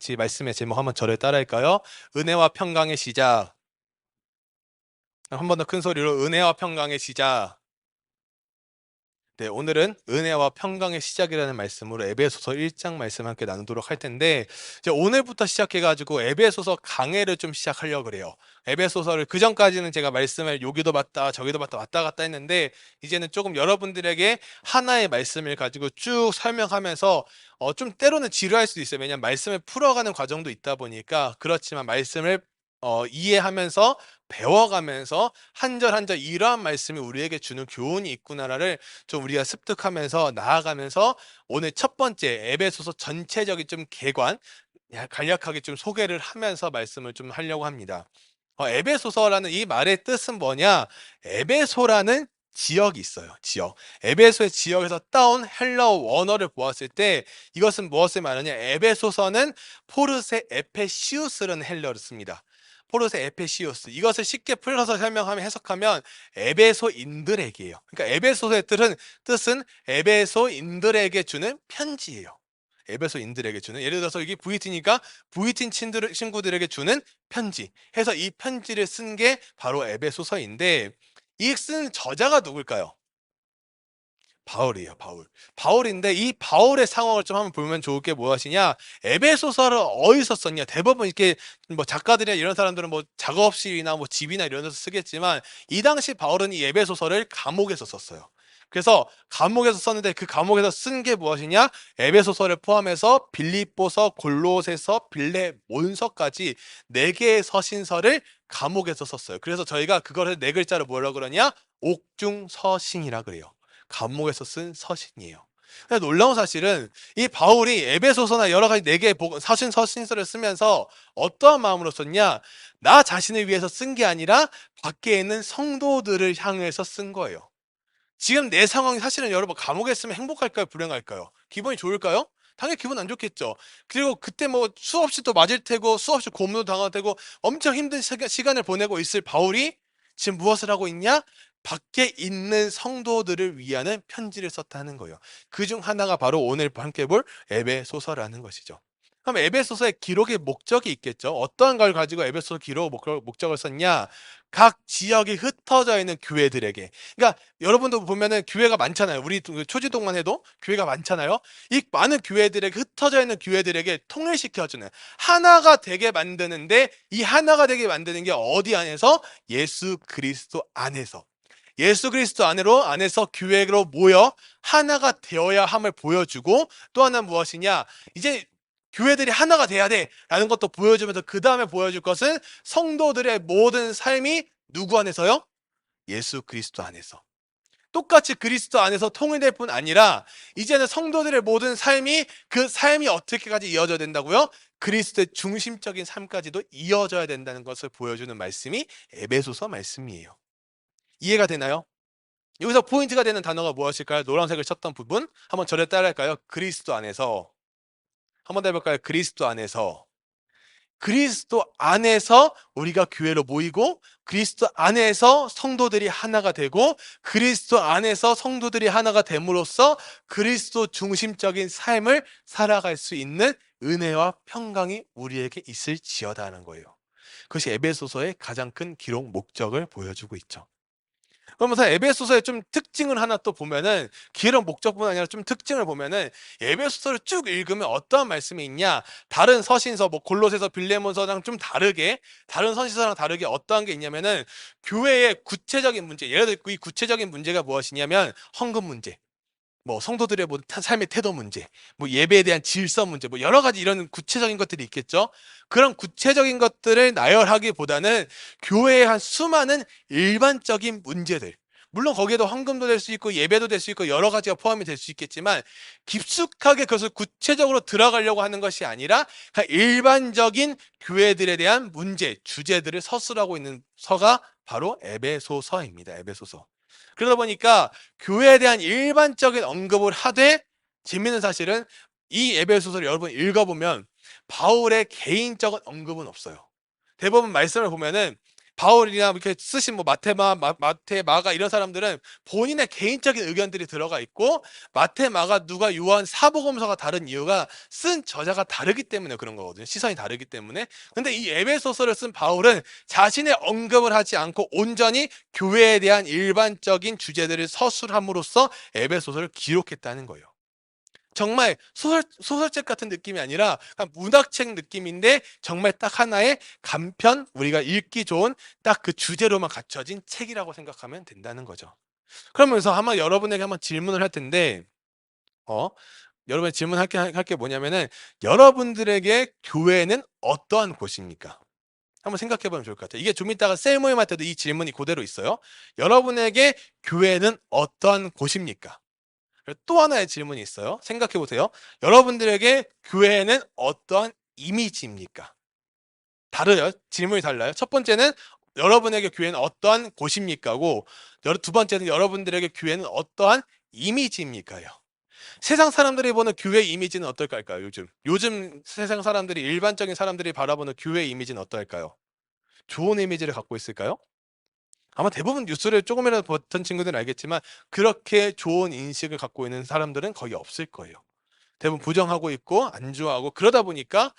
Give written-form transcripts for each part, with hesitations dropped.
같이 말씀의 제목 한번 저를 따라할까요? 은혜와 평강의 시작. 한 번 더 큰 소리로 은혜와 평강의 시작. 네, 오늘은 은혜와 평강의 시작이라는 말씀으로 에베소서 1장 말씀 함께 나누도록 할 텐데, 이제 오늘부터 시작해가지고 에베소서 강해를 좀 시작하려고 그래요. 에베소서를 그전까지는 제가 말씀을 여기도 봤다 저기도 봤다 왔다 갔다 했는데, 이제는 조금 여러분들에게 하나의 말씀을 가지고 쭉 설명하면서 좀 때로는 지루할 수도 있어요. 왜냐하면 말씀을 풀어가는 과정도 있다 보니까. 그렇지만 말씀을 이해하면서 배워가면서 한 절 한 절 이러한 말씀이 우리에게 주는 교훈이 있구나를 좀 우리가 습득하면서 나아가면서, 오늘 첫 번째 에베소서 전체적인 좀 개관, 간략하게 좀 소개를 하면서 말씀을 좀 하려고 합니다. 에베소서라는 이 말의 뜻은 뭐냐? 에베소라는 지역이 있어요. 지역. 에베소의 지역에서 따온 헬라어 원어를 보았을 때 이것은 무엇을 말하냐? 에베소서는 포르세 에페시우스라는 헬라어를 씁니다. 포르세 에페시우스. 이것을 쉽게 풀어서 설명하면, 해석하면 에베소인들에게요. 그러니까 에베소서의 뜻은 에베소인들에게 주는 편지예요. 에베소인들에게 주는, 예를 들어서 여기 VT니까 VT 친구들에게 주는 편지 해서 이 편지를 쓴 게 바로 에베소서인데, 이 쓴 저자가 누굴까요? 바울이에요, 바울. 바울인데 이 바울의 상황을 좀 한번 보면 좋을 게 무엇이냐? 에베소서를 어디서 썼냐? 대부분 이렇게 뭐 작가들이나 이런 사람들은 뭐 작업실이나 뭐 집이나 이런 데서 쓰겠지만, 이 당시 바울은 이 에베소서를 감옥에서 썼어요. 그래서 감옥에서 썼는데, 그 감옥에서 쓴 게 무엇이냐? 에베소서를 포함해서 빌립보서, 골로새서, 빌레몬서까지 4개의 서신서를 감옥에서 썼어요. 그래서 저희가 그거를 4글자로 뭐라고 그러냐? 옥중서신이라 그래요. 감옥에서 쓴 서신이에요. 놀라운 사실은 이 바울이 에베소서나 여러 가지 4개의 서신서를 쓰면서 어떠한 마음으로 썼냐? 나 자신을 위해서 쓴 게 아니라 밖에 있는 성도들을 향해서 쓴 거예요. 지금 내 상황이, 사실은 여러분 감옥에 있으면 행복할까요? 불행할까요? 기분이 좋을까요? 당연히 기분 안 좋겠죠. 그리고 그때 뭐 수없이 또 맞을 테고 수없이 고문도 당할 테고 엄청 힘든 시간을 보내고 있을 바울이 지금 무엇을 하고 있냐? 밖에 있는 성도들을 위하는 편지를 썼다는 거예요. 그 중 하나가 바로 오늘 함께 볼 에베소서라는 것이죠. 그럼 에베소서의 기록의 목적이 있겠죠. 어떠한 걸 가지고 에베소서 기록 목적을 썼냐? 각 지역이 흩어져 있는 교회들에게. 그러니까 여러분도 보면은 교회가 많잖아요. 우리 초지동만 해도 교회가 많잖아요. 이 많은 교회들에게, 흩어져 있는 교회들에게 통일시켜주는, 하나가 되게 만드는데, 이 하나가 되게 만드는 게 어디 안에서? 예수 그리스도 안에서. 예수 그리스도 안에서 교회로 모여 하나가 되어야 함을 보여주고, 또 하나는 무엇이냐? 이제 교회들이 하나가 돼야 돼라는 것도 보여주면서, 그 다음에 보여줄 것은 성도들의 모든 삶이 누구 안에서요? 예수 그리스도 안에서. 똑같이 그리스도 안에서 통일될 뿐 아니라, 이제는 성도들의 모든 삶이, 그 삶이 어떻게까지 이어져야 된다고요? 그리스도의 중심적인 삶까지도 이어져야 된다는 것을 보여주는 말씀이 에베소서 말씀이에요. 이해가 되나요? 여기서 포인트가 되는 단어가 무엇일까요? 노란색을 쳤던 부분 한번 저를 따라할까요? 그리스도 안에서. 한번 더 해볼까요? 그리스도 안에서. 그리스도 안에서 우리가 교회로 모이고, 그리스도 안에서 성도들이 하나가 되고, 그리스도 안에서 성도들이 하나가 됨으로써 그리스도 중심적인 삶을 살아갈 수 있는 은혜와 평강이 우리에게 있을지어다는 거예요. 그것이 에베소서의 가장 큰 기록 목적을 보여주고 있죠. 그러면서 에베소서의 좀 특징을 하나 또 보면은, 기록 목적뿐 아니라 좀 특징을 보면은, 에베소서를 쭉 읽으면 어떠한 말씀이 있냐? 다른 서신서, 뭐 골로새서, 빌레몬서랑 좀 다르게, 다른 서신서랑 다르게 어떠한 게 있냐면은, 교회의 구체적인 문제, 예를 들어 이 구체적인 문제가 무엇이냐면 헌금 문제, 뭐 성도들의 뭐 삶의 태도 문제, 뭐 예배에 대한 질서 문제, 뭐 여러 가지 이런 구체적인 것들이 있겠죠. 그런 구체적인 것들을 나열하기보다는 교회의 한 수많은 일반적인 문제들, 물론 거기에도 헌금도 될 수 있고 예배도 될 수 있고 여러 가지가 포함이 될 수 있겠지만, 깊숙하게 그것을 구체적으로 들어가려고 하는 것이 아니라 일반적인 교회들에 대한 문제, 주제들을 서술하고 있는 서가 바로 에베소서입니다. 에베소서. 그러다 보니까 교회에 대한 일반적인 언급을 하되, 재미있는 사실은 이 에베소서를 여러분 읽어보면 바울의 개인적인 언급은 없어요. 대부분 말씀을 보면은 바울이나 이렇게 쓰신 뭐 마테마가 이런 사람들은 본인의 개인적인 의견들이 들어가 있고, 마테마가 누가 요한 사복음서가 다른 이유가 쓴 저자가 다르기 때문에 그런 거거든요. 시선이 다르기 때문에. 근데 이 에베소서를 쓴 바울은 자신의 언급을 하지 않고 온전히 교회에 대한 일반적인 주제들을 서술함으로써 에베소서를 기록했다는 거예요. 정말 소설책 같은 느낌이 아니라 문학책 느낌인데, 정말 딱 하나의 간편, 우리가 읽기 좋은 딱 그 주제로만 갖춰진 책이라고 생각하면 된다는 거죠. 그러면서 아마 여러분에게 한번 질문을 할 텐데, 여러분의 질문할 게 뭐냐면은, 여러분들에게 교회는 어떠한 곳입니까? 한번 생각해 보면 좋을 것 같아요. 이게 좀 이따가 셀 모임할 때도 이 질문이 그대로 있어요. 여러분에게 교회는 어떠한 곳입니까? 또 하나의 질문이 있어요. 생각해 보세요. 여러분들에게 교회는 어떠한 이미지입니까? 다르요. 질문이 달라요. 첫 번째는 여러분에게 교회는 어떠한 곳입니까고, 두 번째는 여러분들에게 교회는 어떠한 이미지입니까요? 세상 사람들이 보는 교회 이미지는 어떨까요? 요즘 세상 사람들이, 일반적인 사람들이 바라보는 교회 이미지는 어떨까요? 좋은 이미지를 갖고 있을까요? 아마 대부분 뉴스를 조금이라도 봤던 친구들은 알겠지만, 그렇게 좋은 인식을 갖고 있는 사람들은 거의 없을 거예요. 대부분 부정하고 있고 안 좋아하고, 그러다 보니까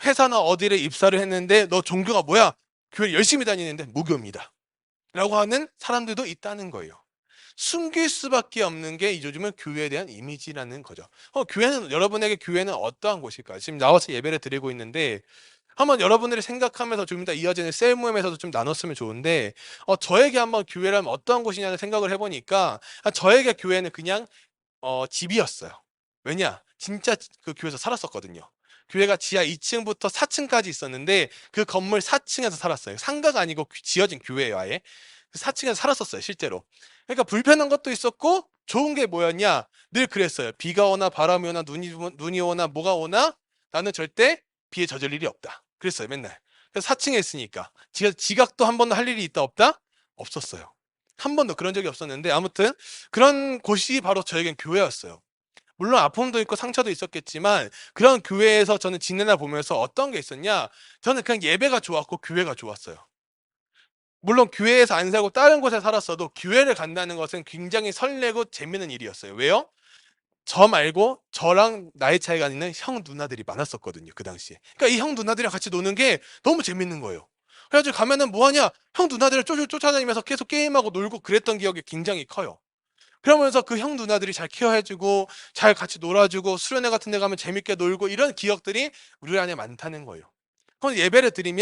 회사나 어디를 입사를 했는데 너 종교가 뭐야? 교회 열심히 다니는데 무교입니다 라고 하는 사람들도 있다는 거예요. 숨길 수밖에 없는 게 요즘은 교회에 대한 이미지라는 거죠. 여러분에게 교회는 어떠한 곳일까요? 지금 나와서 예배를 드리고 있는데, 한번 여러분들이 생각하면서 좀 이따 이어지는 셀 모임에서도 좀 나눴으면 좋은데, 저에게 한번 교회라면 어떠한 곳이냐는 생각을 해보니까, 저에게 교회는 그냥 집이었어요. 왜냐? 진짜 그 교회에서 살았었거든요. 교회가 지하 2층부터 4층까지 있었는데, 그 건물 4층에서 살았어요. 상가가 아니고 지어진 교회예요, 아예. 4층에서 살았었어요, 실제로. 그러니까 불편한 것도 있었고, 좋은 게 뭐였냐? 늘 그랬어요. 비가 오나 바람이 오나 눈이 오나 뭐가 오나 나는 절대 비에 젖을 일이 없다. 그랬어요, 맨날. 그래서 4층에 있으니까. 지각도 한 번도 할 일이 있다 없다? 없었어요. 한 번도 그런 적이 없었는데, 아무튼 그런 곳이 바로 저에겐 교회였어요. 물론 아픔도 있고 상처도 있었겠지만, 그런 교회에서 저는 지내다 보면서 어떤 게 있었냐? 저는 그냥 예배가 좋았고 교회가 좋았어요. 물론 교회에서 안 살고 다른 곳에 살았어도 교회를 간다는 것은 굉장히 설레고 재밌는 일이었어요. 왜요? 저 말고 저랑 나이 차이가 있는 형 누나들이 많았었거든요, 그 당시에. 그러니까 이 형 누나들이랑 같이 노는 게 너무 재밌는 거예요. 그래가지고 가면은 뭐 하냐? 형 누나들을 쫓아다니면서 계속 게임하고 놀고 그랬던 기억이 굉장히 커요. 그러면서 그 형 누나들이 잘 케어해주고 잘 같이 놀아주고, 수련회 같은 데 가면 재밌게 놀고, 이런 기억들이 우리 안에 많다는 거예요. 그럼 예배를 드린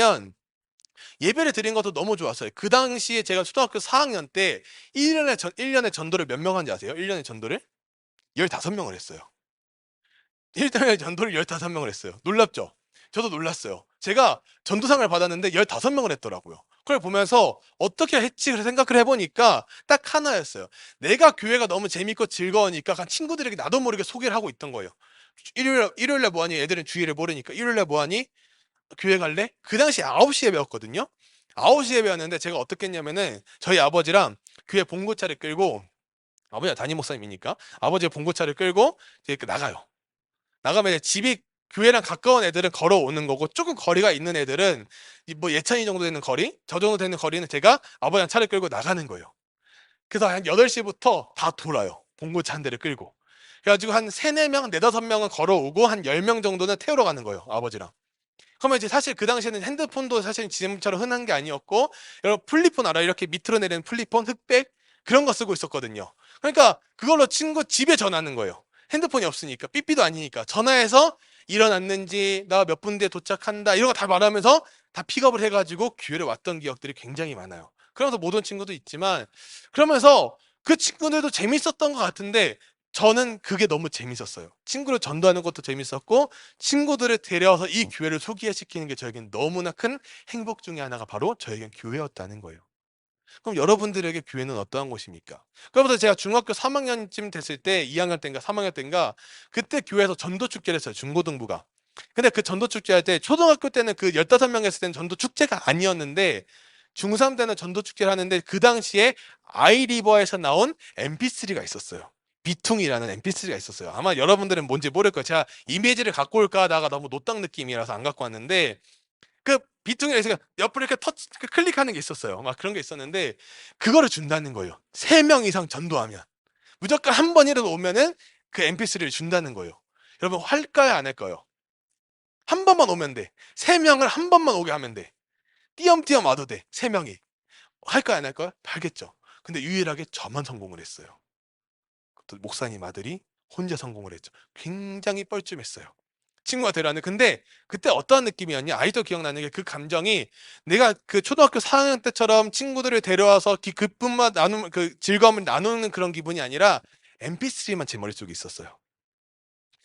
것도 너무 좋았어요. 그 당시에 제가 초등학교 4학년 때 1년에 전도를 몇 명 한지 아세요? 1년에 전도를? 15명을 했어요. 1년에 전도를 15명을 했어요. 놀랍죠? 저도 놀랐어요. 제가 전도상을 받았는데 15명을 했더라고요. 그걸 보면서 어떻게 했지? 그래서 생각을 해보니까 딱 하나였어요. 내가 교회가 너무 재밌고 즐거우니까 친구들에게 나도 모르게 소개를 하고 있던 거예요. 일요일에 뭐하니? 애들은 주일을 모르니까 일요일에 뭐하니? 교회 갈래? 그 당시 9시 예배였거든요. 9시 예배였는데 제가 어떻게 했냐면은, 저희 아버지랑 교회 봉고차를 끌고, 아버지가 담임 목사님이니까 아버지가 봉고차를 끌고 이제 나가요. 나가면 이제 집이 교회랑 가까운 애들은 걸어오는 거고, 조금 거리가 있는 애들은 뭐 예찬이 정도 되는 거리, 저 정도 되는 거리는 제가 아버지랑 차를 끌고 나가는 거예요. 그래서 한 8시부터 다 돌아요. 봉고차 한 대를 끌고. 그래가지고 한 3, 4명, 4, 5명은 걸어오고 한 10명 정도는 태우러 가는 거예요, 아버지랑. 그러면 이제 사실 그 당시에는 핸드폰도 사실 지금처럼 흔한 게 아니었고, 여러분 플립폰 알아요? 이렇게 밑으로 내리는 플립폰, 흑백, 그런 거 쓰고 있었거든요. 그러니까 그걸로 친구 집에 전화하는 거예요. 핸드폰이 없으니까, 삐삐도 아니니까 전화해서 일어났는지, 나 몇 분 뒤에 도착한다, 이런 거 다 말하면서 다 픽업을 해가지고 교회를 왔던 기억들이 굉장히 많아요. 그러면서 못 온 친구도 있지만, 그러면서 그 친구들도 재밌었던 것 같은데, 저는 그게 너무 재밌었어요. 친구를 전도하는 것도 재밌었고, 친구들을 데려와서 이 교회를 소개시키는 게 저에겐 너무나 큰 행복 중에 하나가 바로 저에겐 교회였다는 거예요. 그럼 여러분들에게 교회는 어떠한 곳입니까? 그러면서 제가 중학교 3학년쯤 됐을 때, 2학년 때인가 3학년 때인가, 그때 교회에서 전도 축제를 했어요, 중고등부가. 근데 그 전도 축제 할 때, 초등학교 때는 그 15명 했을 때는 전도 축제가 아니었는데, 중3 때는 전도 축제를 하는데, 그 당시에 아이리버에서 나온 MP3가 있었어요. 비퉁이라는 MP3가 있었어요. 아마 여러분들은 뭔지 모를 거예요. 제가 이미지를 갖고 올까 하다가 너무 노땅 느낌이라서 안 갖고 왔는데, 그 비통에서 옆으로 이렇게 클릭하는 게 있었어요. 막 그런 게 있었는데 그거를 준다는 거예요. 3명 이상 전도하면 무조건 한 번이라도 오면은 그 MP3를 준다는 거예요. 여러분 할까요 안 할까요? 한 번만 오면 돼. 3명을 한 번만 오게 하면 돼. 띄엄띄엄 와도 돼. 3명이. 할까요 안 할까요? 알겠죠. 근데 유일하게 저만 성공을 했어요. 또 목사님 아들이 혼자 성공을 했죠. 굉장히 뻘쭘했어요. 친구가 데려왔는데 근데 그때 어떠한 느낌이었냐? 아직도 기억나는 게 그 감정이 내가 그 초등학교 4학년 때처럼 친구들을 데려와서 기쁨만 나누는 그 즐거움을 나누는 그런 기분이 아니라 MP3만 제 머릿속에 있었어요.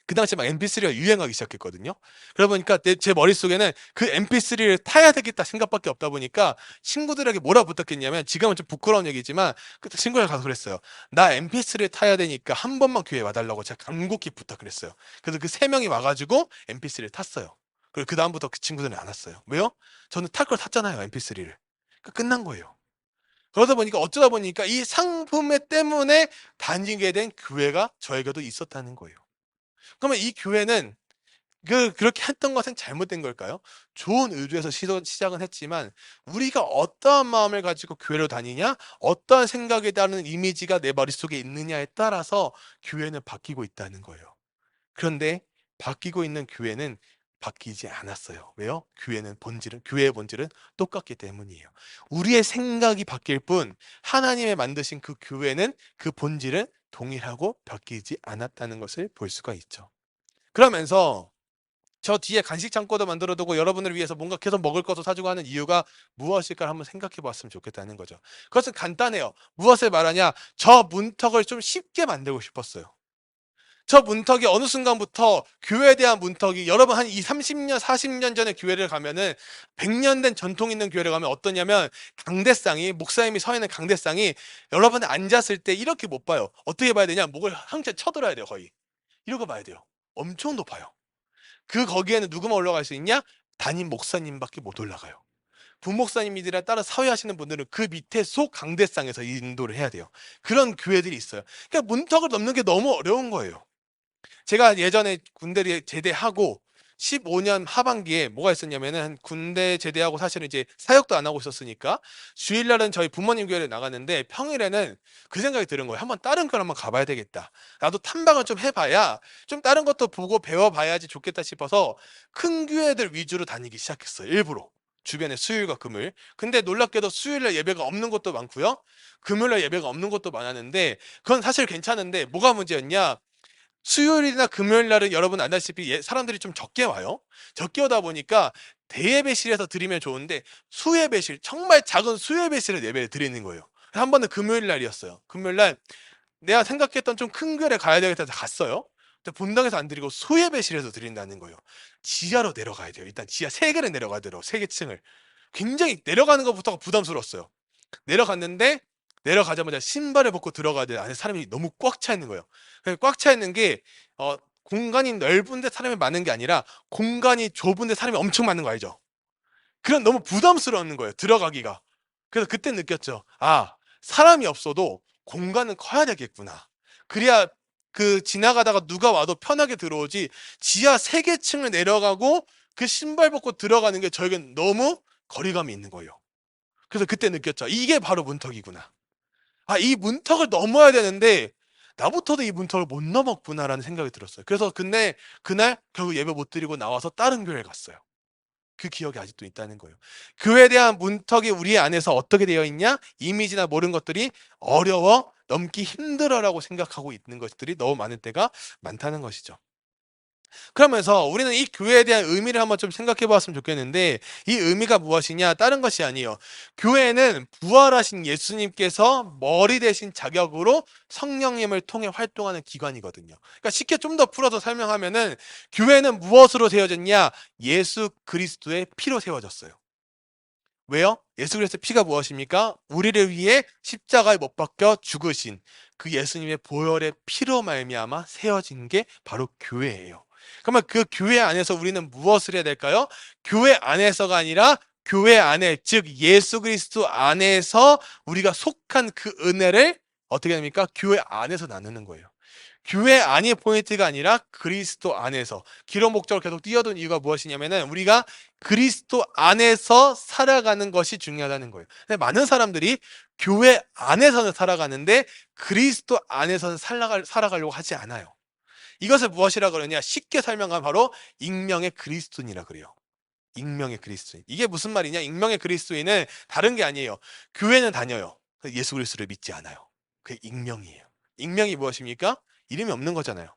그 당시에 막 MP3가 유행하기 시작했거든요. 그러다 보니까 제 머릿속에는 그 MP3를 타야 되겠다 생각밖에 없다 보니까 친구들에게 뭐라 부탁했냐면 지금은 좀 부끄러운 얘기지만 그때 친구가 가서 그랬어요. 나 MP3를 타야 되니까 한 번만 교회 와달라고 제가 간곡히 부탁을 했어요. 그래서 그 3명이 와가지고 MP3를 탔어요. 그리고 그 다음부터 그 친구들은 안 왔어요. 왜요? 저는 탈 걸 탔잖아요, MP3를. 끝난 거예요. 그러다 보니까 어쩌다 보니까 이 상품 때문에 다니게 된 교회가 저에게도 있었다는 거예요. 그러면 이 교회는 그렇게 했던 것은 잘못된 걸까요? 좋은 의도에서 시작은 했지만 우리가 어떠한 마음을 가지고 교회로 다니냐, 어떠한 생각에 따른 이미지가 내 머릿속에 있느냐에 따라서 교회는 바뀌고 있다는 거예요. 그런데 바뀌고 있는 교회는 바뀌지 않았어요. 왜요? 교회의 본질은 똑같기 때문이에요. 우리의 생각이 바뀔 뿐 하나님의 만드신 그 교회는 그 본질은 동일하고 바뀌지 않았다는 것을 볼 수가 있죠. 그러면서 저 뒤에 간식 창고도 만들어두고 여러분을 위해서 뭔가 계속 먹을 것도 사주고 하는 이유가 무엇일까 한번 생각해 봤으면 좋겠다는 거죠. 그것은 간단해요. 무엇을 말하냐? 저 문턱을 좀 쉽게 만들고 싶었어요. 저 문턱이 어느 순간부터 교회에 대한 문턱이 여러분 한 30년, 40년 전에 교회를 가면은 100년 된 전통 있는 교회를 가면 어떠냐면 강대상이 목사님이 서 있는 강대상이 여러분이 앉았을 때 이렇게 못 봐요. 어떻게 봐야 되냐? 목을 항체 쳐들어야 돼요, 거의. 이러고 봐야 돼요. 엄청 높아요. 거기에는 누구만 올라갈 수 있냐? 담임 목사님밖에 못 올라가요. 부목사님이들에 따라 사회하시는 분들은 그 밑에 속 강대상에서 인도를 해야 돼요. 그런 교회들이 있어요. 그러니까 문턱을 넘는 게 너무 어려운 거예요. 제가 예전에 군대를 제대하고 15년 하반기에 뭐가 있었냐면은 군대 제대하고 사실은 이제 사역도 안 하고 있었으니까 주일날은 저희 부모님 교회를 나갔는데 평일에는 그 생각이 드는 거예요. 한번 다른 걸 한번 가봐야 되겠다. 나도 탐방을 좀 해봐야 좀 다른 것도 보고 배워봐야지 좋겠다 싶어서 큰 교회들 위주로 다니기 시작했어요. 일부러. 주변에 수요일과 금요일. 근데 놀랍게도 수요일날 예배가 없는 곳도 많고요. 금요일날 예배가 없는 곳도 많았는데 그건 사실 괜찮은데 뭐가 문제였냐? 수요일이나 금요일 날은 여러분 알다시피 사람들이 좀 적게 와요. 적게 오다 보니까 대예배실에서 드리면 좋은데 수예배실, 정말 작은 수예배실에 예배를 드리는 거예요. 한 번은 금요일 날이었어요. 금요일 날 내가 생각했던 좀 큰 교회를 가야 되겠다 해서 갔어요. 근데 본당에서 안 드리고 수예배실에서 드린다는 거예요. 지하로 내려가야 돼요. 일단 지하 3개를 내려가야 돼요. 3개 층을. 굉장히 내려가는 것부터가 부담스러웠어요. 내려갔는데 내려가자마자 신발을 벗고 들어가야 돼. 안에 사람이 너무 꽉 차 있는 거예요. 꽉 차 있는 게 공간이 넓은데 사람이 많은 게 아니라 공간이 좁은데 사람이 엄청 많은 거 알죠? 그런 너무 부담스러운 거예요. 들어가기가. 그래서 그때 느꼈죠. 아, 사람이 없어도 공간은 커야 되겠구나. 그래야 지나가다가 누가 와도 편하게 들어오지 지하 3개 층을 내려가고 그 신발 벗고 들어가는 게 저에겐 너무 거리감이 있는 거예요. 그래서 그때 느꼈죠. 이게 바로 문턱이구나. 아, 이 문턱을 넘어야 되는데 나부터도 이 문턱을 못 넘었구나라는 생각이 들었어요. 그래서 근데 그날 결국 예배 못 드리고 나와서 다른 교회를 갔어요. 그 기억이 아직도 있다는 거예요. 교회에 대한 문턱이 우리 안에서 어떻게 되어 있냐? 이미지나 모르는 것들이 어려워 넘기 힘들어라고 생각하고 있는 것들이 너무 많을 때가 많다는 것이죠. 그러면서 우리는 이 교회에 대한 의미를 한번 좀 생각해 보았으면 좋겠는데 이 의미가 무엇이냐? 다른 것이 아니에요. 교회는 부활하신 예수님께서 머리 대신 자격으로 성령님을 통해 활동하는 기관이거든요. 그러니까 쉽게 좀 더 풀어서 설명하면은 교회는 무엇으로 세워졌냐? 예수 그리스도의 피로 세워졌어요. 왜요? 예수 그리스도의 피가 무엇입니까? 우리를 위해 십자가에 못 박혀 죽으신 그 예수님의 보혈의 피로 말미암아 세워진 게 바로 교회예요. 그러면 그 교회 안에서 우리는 무엇을 해야 될까요? 교회 안에서가 아니라 교회 안에, 즉 예수 그리스도 안에서 우리가 속한 그 은혜를 어떻게 됩니까? 교회 안에서 나누는 거예요. 교회 안이 포인트가 아니라 그리스도 안에서. 기록 목적을 계속 띄워둔 이유가 무엇이냐면은 우리가 그리스도 안에서 살아가는 것이 중요하다는 거예요. 근데 많은 사람들이 교회 안에서는 살아가는데 그리스도 안에서는 살아가려고 하지 않아요. 이것을 무엇이라 그러냐? 쉽게 설명하면 바로 익명의 그리스도인이라 그래요. 익명의 그리스도인. 이게 무슨 말이냐? 익명의 그리스도인은 다른 게 아니에요. 교회는 다녀요. 예수 그리스도를 믿지 않아요. 그게 익명이에요. 익명이 무엇입니까? 이름이 없는 거잖아요.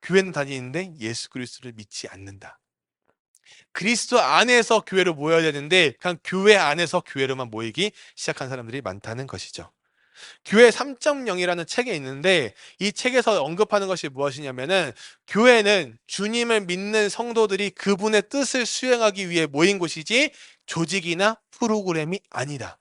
교회는 다니는데 예수 그리스도를 믿지 않는다. 그리스도 안에서 교회로 모여야 되는데 그냥 교회 안에서 교회로만 모이기 시작한 사람들이 많다는 것이죠. 교회 3.0이라는 책에 있는데 이 책에서 언급하는 것이 무엇이냐면은 교회는 주님을 믿는 성도들이 그분의 뜻을 수행하기 위해 모인 곳이지 조직이나 프로그램이 아니다.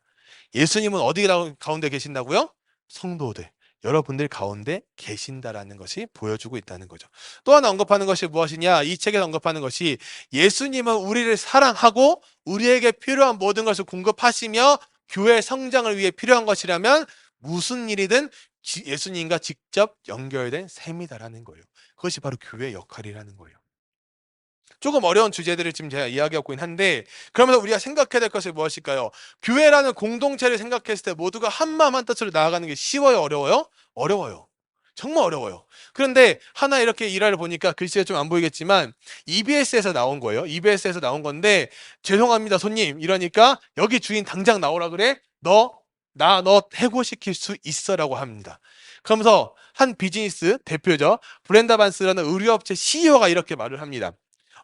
예수님은 어디 가운데 계신다고요? 성도들, 여러분들 가운데 계신다라는 것이 보여주고 있다는 거죠. 또 하나 언급하는 것이 무엇이냐? 이 책에서 언급하는 것이 예수님은 우리를 사랑하고 우리에게 필요한 모든 것을 공급하시며 교회 성장을 위해 필요한 것이라면 무슨 일이든 예수님과 직접 연결된 셈이다라는 거예요. 그것이 바로 교회의 역할이라는 거예요. 조금 어려운 주제들을 지금 제가 이야기하고 있긴 한데 그러면서 우리가 생각해야 될 것이 무엇일까요? 교회라는 공동체를 생각했을 때 모두가 한마음 한뜻으로 나아가는 게 쉬워요? 어려워요? 어려워요. 정말 어려워요. 그런데 하나 이렇게 일화를 보니까 글씨가 좀 안 보이겠지만 EBS에서 나온 거예요. EBS에서 나온 건데 죄송합니다 손님 이러니까 여기 주인 당장 나오라 그래? 너 해고시킬 수 있어라고 합니다. 그러면서 한 비즈니스 대표죠. 브렌다 반스라는 의류업체 CEO가 이렇게 말을 합니다.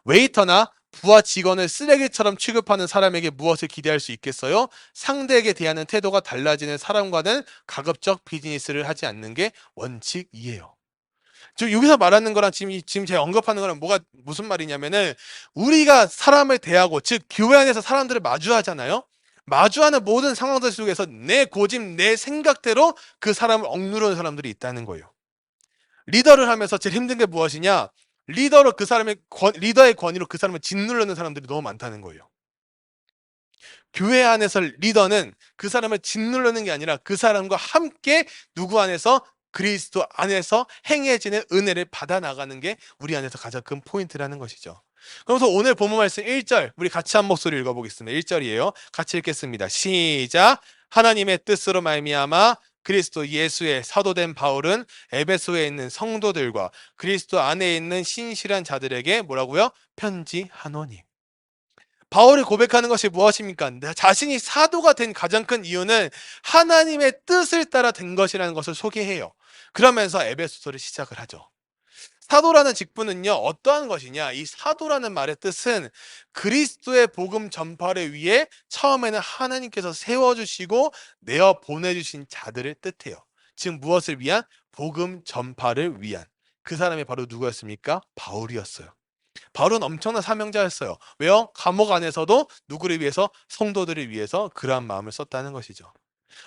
웨이터나 부하 직원을 쓰레기처럼 취급하는 사람에게 무엇을 기대할 수 있겠어요? 상대에게 대하는 태도가 달라지는 사람과는 가급적 비즈니스를 하지 않는 게 원칙이에요. 즉 여기서 말하는 거랑 지금 제가 언급하는 거랑 무슨 말이냐면은 우리가 사람을 대하고 즉 교회 안에서 사람들을 마주하잖아요. 마주하는 모든 상황들 속에서 내 고집, 내 생각대로 그 사람을 억누르는 사람들이 있다는 거예요. 리더를 하면서 제일 힘든 게 무엇이냐? 리더의 권위로 그 사람을 짓누르는 사람들이 너무 많다는 거예요. 교회 안에서 리더는 그 사람을 짓누르는 게 아니라 그 사람과 함께 누구 안에서 그리스도 안에서 행해지는 은혜를 받아 나가는 게 우리 안에서 가장 큰 포인트라는 것이죠. 그래서 오늘 본문 말씀 1절 우리 같이 한 목소리 읽어보겠습니다. 1절이에요. 같이 읽겠습니다. 시작. 하나님의 뜻으로 말미암아 그리스도 예수의 사도된 바울은 에베소에 있는 성도들과 그리스도 안에 있는 신실한 자들에게 뭐라고요? 편지하노니. 바울이 고백하는 것이 무엇입니까? 자신이 사도가 된 가장 큰 이유는 하나님의 뜻을 따라 된 것이라는 것을 소개해요. 그러면서 에베소서를 시작을 하죠. 사도라는 직분은요, 어떠한 것이냐? 이 사도라는 말의 뜻은 그리스도의 복음 전파를 위해 처음에는 하나님께서 세워주시고 내어 보내주신 자들을 뜻해요. 즉, 무엇을 위한? 복음 전파를 위한. 그 사람이 바로 누구였습니까? 바울이었어요. 바울은 엄청난 사명자였어요. 왜요? 감옥 안에서도 누구를 위해서? 성도들을 위해서 그러한 마음을 썼다는 것이죠.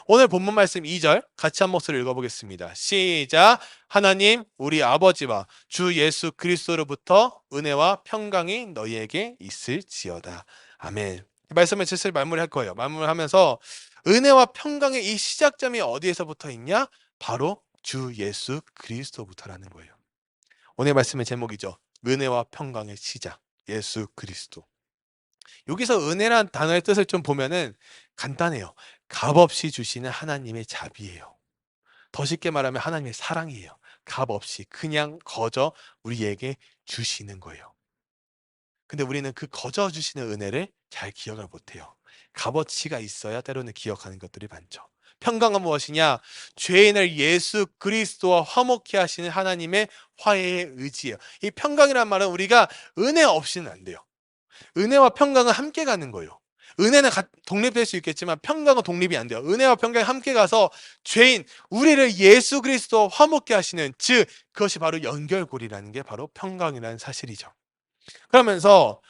오늘 본문 말씀 2절 같이 한 목소리 읽어보겠습니다. 시작. 하나님 우리 아버지와 주 예수 그리스도로부터 은혜와 평강이 너희에게 있을지어다. 아멘. 이 말씀을 슬슬 마무리할 거예요. 마무리하면서 은혜와 평강의 이 시작점이 어디에서부터 있냐? 바로 주 예수 그리스도부터라는 거예요. 오늘 말씀의 제목이죠. 은혜와 평강의 시작, 예수 그리스도. 여기서 은혜란 단어의 뜻을 좀 보면은 간단해요. 값없이 주시는 하나님의 자비예요. 더 쉽게 말하면 하나님의 사랑이에요. 값없이 그냥 거저 우리에게 주시는 거예요. 근데 우리는 그 거저 주시는 은혜를 잘 기억을 못해요. 값어치가 있어야 때로는 기억하는 것들이 많죠. 평강은 무엇이냐? 죄인을 예수 그리스도와 화목케 하시는 하나님의 화해의 의지예요. 이 평강이란 말은 우리가 은혜 없이는 안 돼요. 은혜와 평강은 함께 가는 거예요. 은혜는 독립될 수 있겠지만 평강은 독립이 안 돼요. 은혜와 평강이 함께 가서 죄인, 우리를 예수 그리스도와 화목케 하시는, 즉 그것이 바로 연결고리라는 게 바로 평강이라는 사실이죠. 그러면서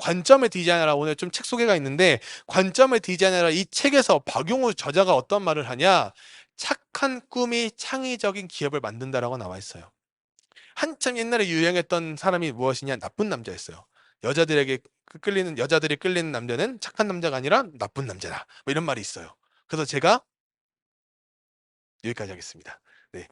관점을 디자인하라, 오늘 좀 책 소개가 있는데 관점을 디자인하라, 이 책에서 박용우 저자가 어떤 말을 하냐? 착한 꿈이 창의적인 기업을 만든다라고 나와 있어요. 한참 옛날에 유행했던 사람이 무엇이냐? 나쁜 남자였어요. 여자들이 끌리는 남자는 착한 남자가 아니라 나쁜 남자다, 뭐 이런 말이 있어요. 그래서 제가 여기까지 하겠습니다. 네.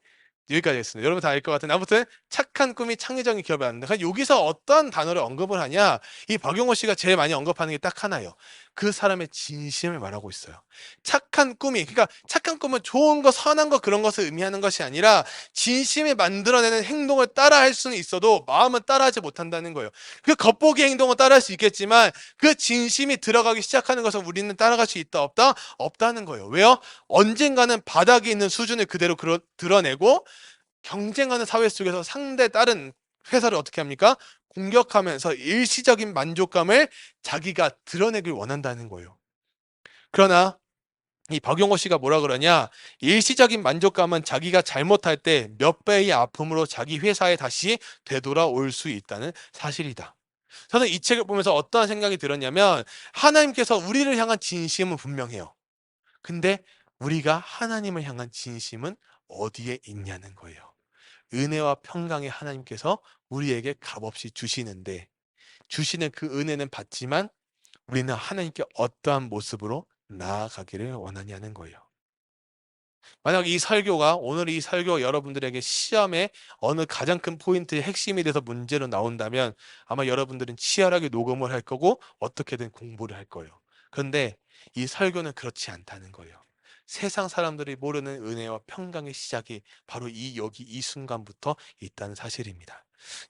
여기까지 했습니다. 여러분 다 알 것 같은데 아무튼 착한 꿈이 창의적인 기업을 만든다. 그러니까 여기서 어떤 단어를 언급을 하냐? 이 박용호 씨가 제일 많이 언급하는 게 딱 하나예요. 그 사람의 진심을 말하고 있어요. 착한 꿈이 그러니까 착한 꿈은 좋은 거 선한 거 그런 것을 의미하는 것이 아니라 진심이 만들어내는 행동을 따라할 수는 있어도 마음은 따라하지 못한다는 거예요. 그 겉보기 행동은 따라할 수 있겠지만 그 진심이 들어가기 시작하는 것을 우리는 따라갈 수 있다 없다? 없다는 거예요. 왜요? 언젠가는 바닥에 있는 수준을 그대로 드러내고 경쟁하는 사회 속에서 상대 다른 회사를 어떻게 합니까? 공격하면서 일시적인 만족감을 자기가 드러내길 원한다는 거예요. 그러나 이 박용호 씨가 뭐라 그러냐? 일시적인 만족감은 자기가 잘못할 때 몇 배의 아픔으로 자기 회사에 다시 되돌아올 수 있다는 사실이다. 저는 이 책을 보면서 어떠한 생각이 들었냐면 하나님께서 우리를 향한 진심은 분명해요. 근데 우리가 하나님을 향한 진심은 어디에 있냐는 거예요. 은혜와 평강의 하나님께서 우리에게 값없이 주시는데 주시는 그 은혜는 받지만 우리는 하나님께 어떠한 모습으로 나아가기를 원하냐는 거예요. 만약 이 설교가 오늘 이 설교가 여러분들에게 시험에 어느 가장 큰 포인트의 핵심이 돼서 문제로 나온다면 아마 여러분들은 치열하게 녹음을 할 거고 어떻게든 공부를 할 거예요. 그런데 이 설교는 그렇지 않다는 거예요. 세상 사람들이 모르는 은혜와 평강의 시작이 바로 여기 이 순간부터 있다는 사실입니다.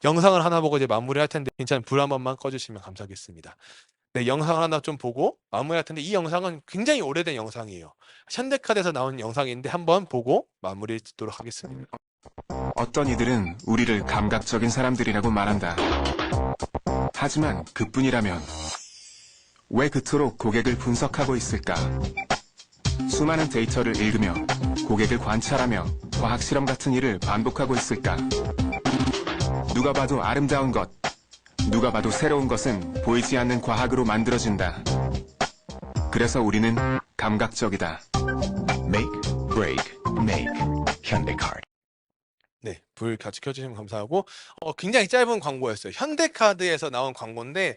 영상을 하나 보고 이제 마무리할 텐데 괜찮으면 불 한 번만 꺼주시면 감사하겠습니다. 네, 영상을 하나 좀 보고 마무리할 텐데 이 영상은 굉장히 오래된 영상이에요. 현대카드에서 나온 영상인데 한번 보고 마무리 짓도록 하겠습니다. 어떤 이들은 우리를 감각적인 사람들이라고 말한다. 하지만 그뿐이라면 왜 그토록 고객을 분석하고 있을까? 수많은 데이터를 읽으며 고객을 관찰하며 과학실험 같은 일을 반복하고 있을까? 누가 봐도 아름다운 것, 누가 봐도 새로운 것은 보이지 않는 과학으로 만들어진다. 그래서 우리는 감각적이다. Make, break, make. 현대카드. 네, 불 같이 켜주시면 감사하고 굉장히 짧은 광고였어요. 현대카드에서 나온 광고인데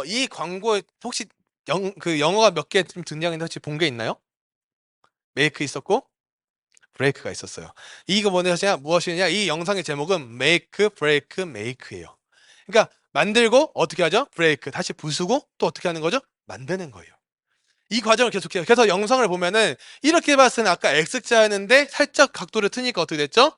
이 광고에 혹시 그 영어가 몇 개 좀 등장했는데 혹시 본 게 있나요? 메이크 있었고 브레이크가 있었어요. 이거 무엇이냐? 이 영상의 제목은 Make, Break, Make예요. 그러니까 만들고 어떻게 하죠? 브레이크 다시 부수고 또 어떻게 하는 거죠? 만드는 거예요. 이 과정을 계속해요. 그래서 영상을 보면은 이렇게 봤을 때는 아까 X자였는데 살짝 각도를 트니까 어떻게 됐죠?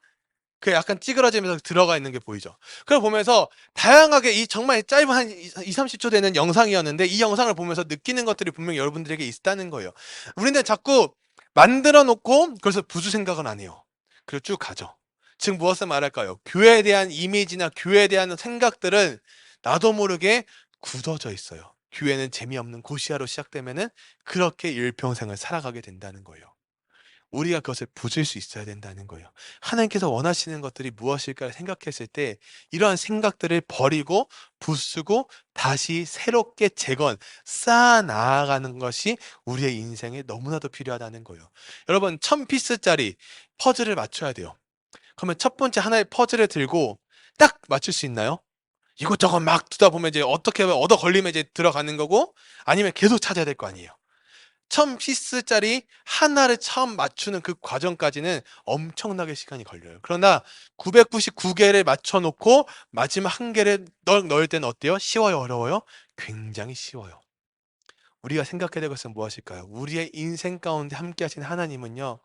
그 약간 찌그러지면서 들어가 있는 게 보이죠. 그걸 보면서 다양하게 이 정말 짧은 한 20-30초 되는 영상이었는데 이 영상을 보면서 느끼는 것들이 분명히 여러분들에게 있다는 거예요. 우리는 자꾸 만들어 놓고 그래서 부수 생각은 안 해요. 그리고 쭉 가죠. 즉 무엇을 말할까요? 교회에 대한 이미지나 교회에 대한 생각들은 나도 모르게 굳어져 있어요. 교회는 재미없는 고시아로 시작되면은 그렇게 일평생을 살아가게 된다는 거예요. 우리가 그것을 부술 수 있어야 된다는 거예요. 하나님께서 원하시는 것들이 무엇일까를 생각했을 때 이러한 생각들을 버리고 부수고 다시 새롭게 쌓아 나아가는 것이 우리의 인생에 너무나도 필요하다는 거예요. 여러분 1000피스짜리 퍼즐을 맞춰야 돼요. 그러면 첫 번째 하나의 퍼즐을 들고 딱 맞출 수 있나요? 이것저것 막 두다 보면 이제 어떻게 얻어 걸리면 이제 들어가는 거고 아니면 계속 찾아야 될 거 아니에요. 1000피스짜리 하나를 처음 맞추는 그 과정까지는 엄청나게 시간이 걸려요. 그러나 999개를 맞춰놓고 마지막 한 개를 넣을 때는 어때요? 쉬워요? 어려워요? 굉장히 쉬워요. 우리가 생각해야 될 것은 무엇일까요? 우리의 인생 가운데 함께 하신 하나님은요.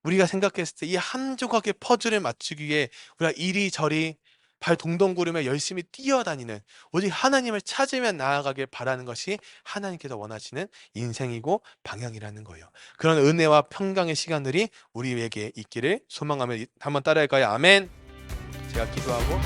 우리가 생각했을 때 이 한 조각의 퍼즐을 맞추기 위해 우리가 이리저리 발 동동 구르며 열심히 뛰어다니는 오직 하나님을 찾으며 나아가길 바라는 것이 하나님께서 원하시는 인생이고 방향이라는 거예요. 그런 은혜와 평강의 시간들이 우리에게 있기를 소망하며 한번 따라할까요? 아멘. 제가 기도하고